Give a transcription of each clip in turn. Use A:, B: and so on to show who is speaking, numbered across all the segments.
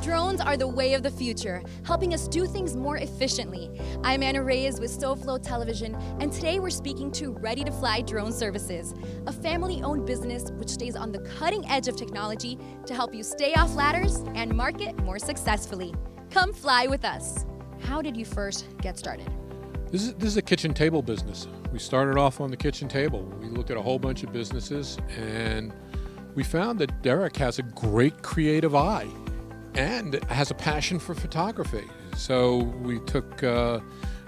A: Drones are the way of the future, helping us do things more efficiently. I'm Anna Reyes with SoFloTelevision, and today we're speaking to Ready to Fly Drone Services, a family-owned business which stays on the cutting edge of technology to help you stay off ladders and market more successfully. Come fly with us. How did you first get started?
B: This is a kitchen table business. We started off on the kitchen table. We looked at a whole bunch of businesses, and we found that Derek has a great creative eye and has a passion for photography. So we took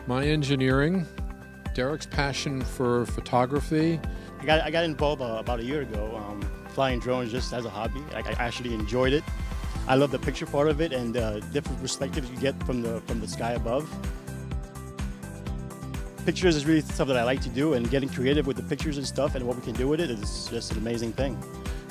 B: my engineering, Derek's passion for photography.
C: I got involved about a year ago, flying drones just as a hobby. I actually enjoyed it. I love the picture part of it and different perspectives you get from the sky above. Pictures is really stuff that I like to do, and getting creative with the pictures and stuff and what we can do with it is just an amazing thing.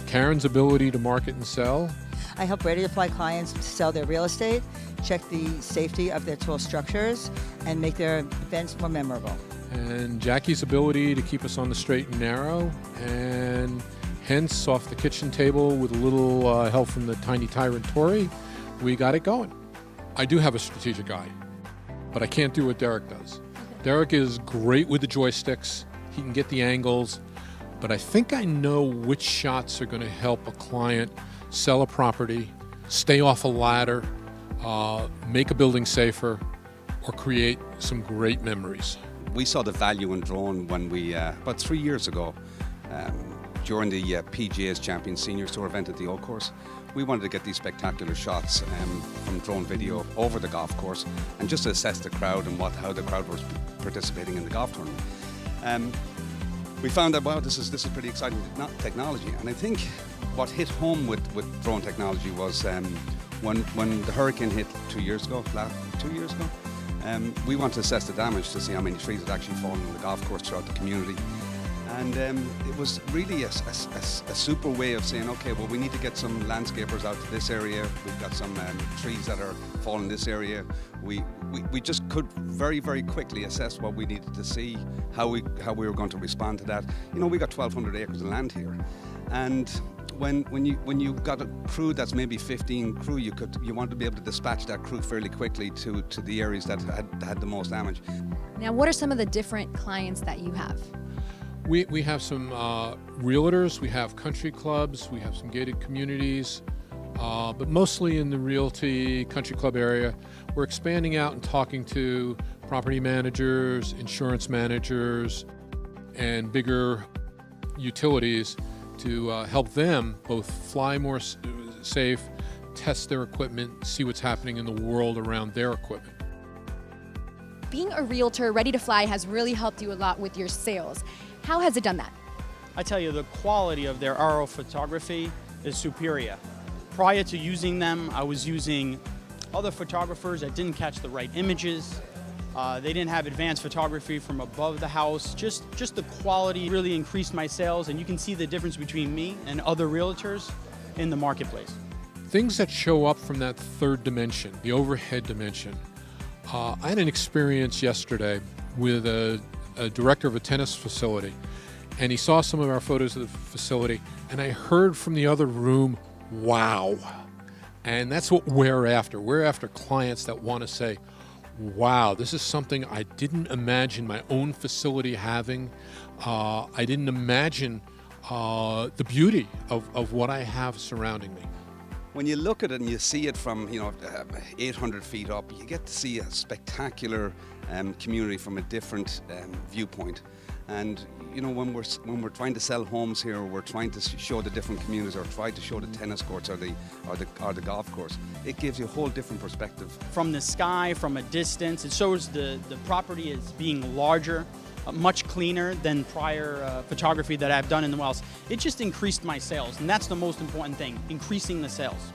B: Karen's ability to market and sell.
D: I help Ready to Fly clients sell their real estate, check the safety of their tall structures, and make their events more memorable.
B: And Jackie's ability to keep us on the straight and narrow, and hence off the kitchen table with a little help from the tiny tyrant Tori, we got it going. I do have a strategic eye, but I can't do what Derek does. Derek is great with the joysticks. He can get the angles, but I think I know which shots are going to help a client sell a property, stay off a ladder, make a building safer, or create some great memories.
E: We saw the value in drone when we, about 3 years ago, during the PGA's Champions Seniors Tour event at the Oak Course. We wanted to get these spectacular shots from drone video over the golf course and just to assess the crowd and how the crowd was participating in the golf tournament. We found that, wow, this is pretty exciting technology. And I think what hit home with drone technology was when the hurricane hit 2 years ago, we wanted to assess the damage to see how many trees had actually fallen on the golf course throughout the community. And it was really a super way of saying, okay, well, we need to get some landscapers out to this area. We've got some trees that are falling in this area. We just could very, very quickly assess what we needed to see, how we were going to respond to that. You know, we got 1,200 acres of land here, and when you got a crew that's maybe 15 crew, you want to be able to dispatch that crew fairly quickly to the areas that had the most damage.
A: Now, what are some of the different clients that you have?
B: We have some realtors, we have country clubs, we have some gated communities, but mostly in the realty country club area. We're expanding out and talking to property managers, insurance managers, and bigger utilities to help them both fly more safe, test their equipment, see what's happening in the world around their equipment.
A: Being a realtor, Ready to Fly has really helped you a lot with your sales. How has it done that?
F: I tell you, the quality of their RO photography is superior. Prior to using them, I was using other photographers that didn't catch the right images. They didn't have advanced photography from above the house. Just the quality really increased my sales, and you can see the difference between me and other realtors in the marketplace.
B: Things that show up from that third dimension, the overhead dimension. I had an experience yesterday with a director of a tennis facility, and he saw some of our photos of the facility, and I heard from the other room, wow. And that's what we're after. We're after clients that want to say, wow, this is something I didn't imagine my own facility having. I didn't imagine the beauty of what I have surrounding me.
E: When you look at it and you see it from 800 feet up, you get to see a spectacular community from a different viewpoint. And you know, when we're trying to sell homes here, we're trying to show the different communities, or try to show the tennis courts or the golf course. It gives you a whole different perspective.
F: From the sky, from a distance, it shows the property as being larger, much cleaner than prior photography that I've done in the wells. It just increased my sales, and that's the most important thing, increasing the sales.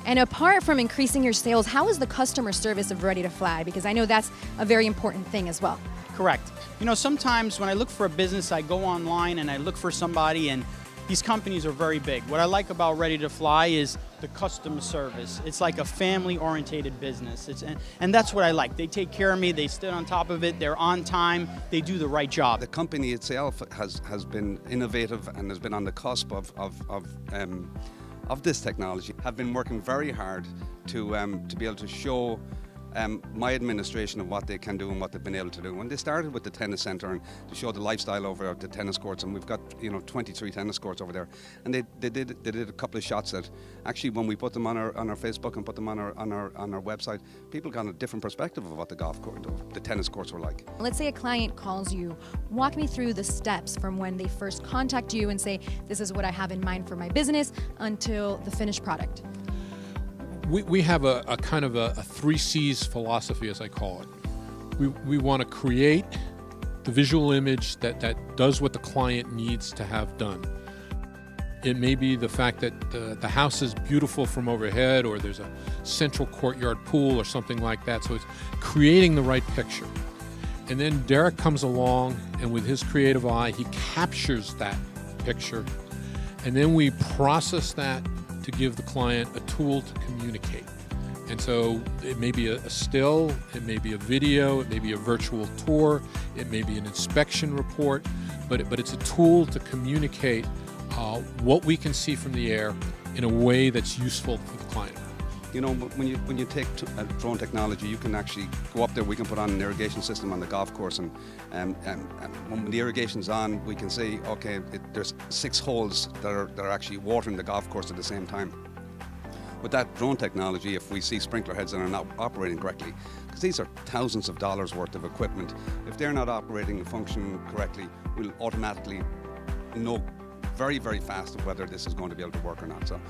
A: And apart from increasing your sales, how is the customer service of Ready to Fly? Because I know that's a very important thing as well.
F: Correct. You know, sometimes when I look for a business, I go online and I look for somebody, and these companies are very big. What I like about Ready to Fly is the customer service. It's like a family-oriented business. And that's what I like. They take care of me, they stay on top of it, they're on time, they do the right job.
E: The company itself has been innovative and has been on the cusp of of this technology have been working very hard to be able to show my administration of what they can do and what they've been able to do. When they started with the tennis centre and to show the lifestyle over at the tennis courts, and we've got 23 tennis courts over there, and they did a couple of shots that actually when we put them on our Facebook and put them on our website, people got a different perspective of what the golf court, the tennis courts were like.
A: Let's say a client calls you. Walk me through the steps from when they first contact you and say, this is what I have in mind for my business, until the finished product.
B: We have a kind of a 3 C's philosophy, as I call it. We want to create the visual image that does what the client needs to have done. It may be the fact that the house is beautiful from overhead, or there's a central courtyard pool or something like that. So it's creating the right picture. And then Derek comes along, and with his creative eye, he captures that picture. And then we process that to give the client a tool to communicate. And so it may be a still, it may be a video, it may be a virtual tour, it may be an inspection report, but it's a tool to communicate what we can see from the air in a way that's useful for the client.
E: You know, when you take drone technology, you can actually go up there. We can put on an irrigation system on the golf course, and when the irrigation's on, we can say, okay, there's 6 holes that are actually watering the golf course at the same time. With that drone technology, if we see sprinkler heads that are not operating correctly, because these are thousands of dollars worth of equipment, if they're not operating and functioning correctly, we'll automatically know very, very fast whether this is going to be able to work or not. So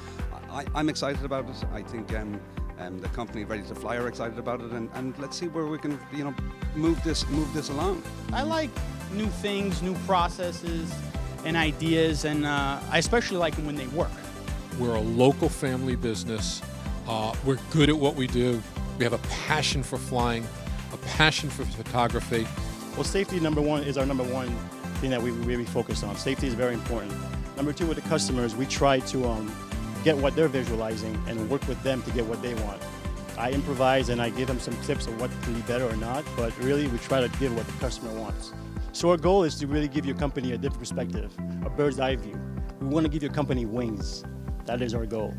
E: I'm excited about it. I think the company Ready to Fly are excited about it, and let's see where we can move this along.
F: I like new things, new processes and ideas, and I especially like them when they work.
B: We're a local family business. We're good at what we do. We have a passion for flying, a passion for photography.
C: Well, safety is our number one thing that we really focus on. Safety is very important. Number 2, with the customers, we try to get what they're visualizing and work with them to get what they want. I improvise and I give them some tips of what can be better or not, but really we try to give what the customer wants. So our goal is to really give your company a different perspective, a bird's eye view. We want to give your company wings. That is our goal.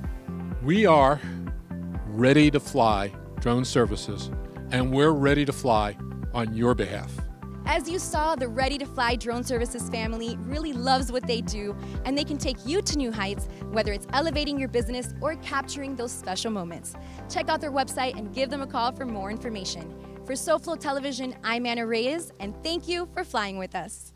B: We are Ready to Fly Drone Services, and we're ready to fly on your behalf.
A: As you saw, the Ready to Fly Drone Services family really loves what they do, and they can take you to new heights, whether it's elevating your business or capturing those special moments. Check out their website and give them a call for more information. For SoFlo Television, I'm Anna Reyes, and thank you for flying with us.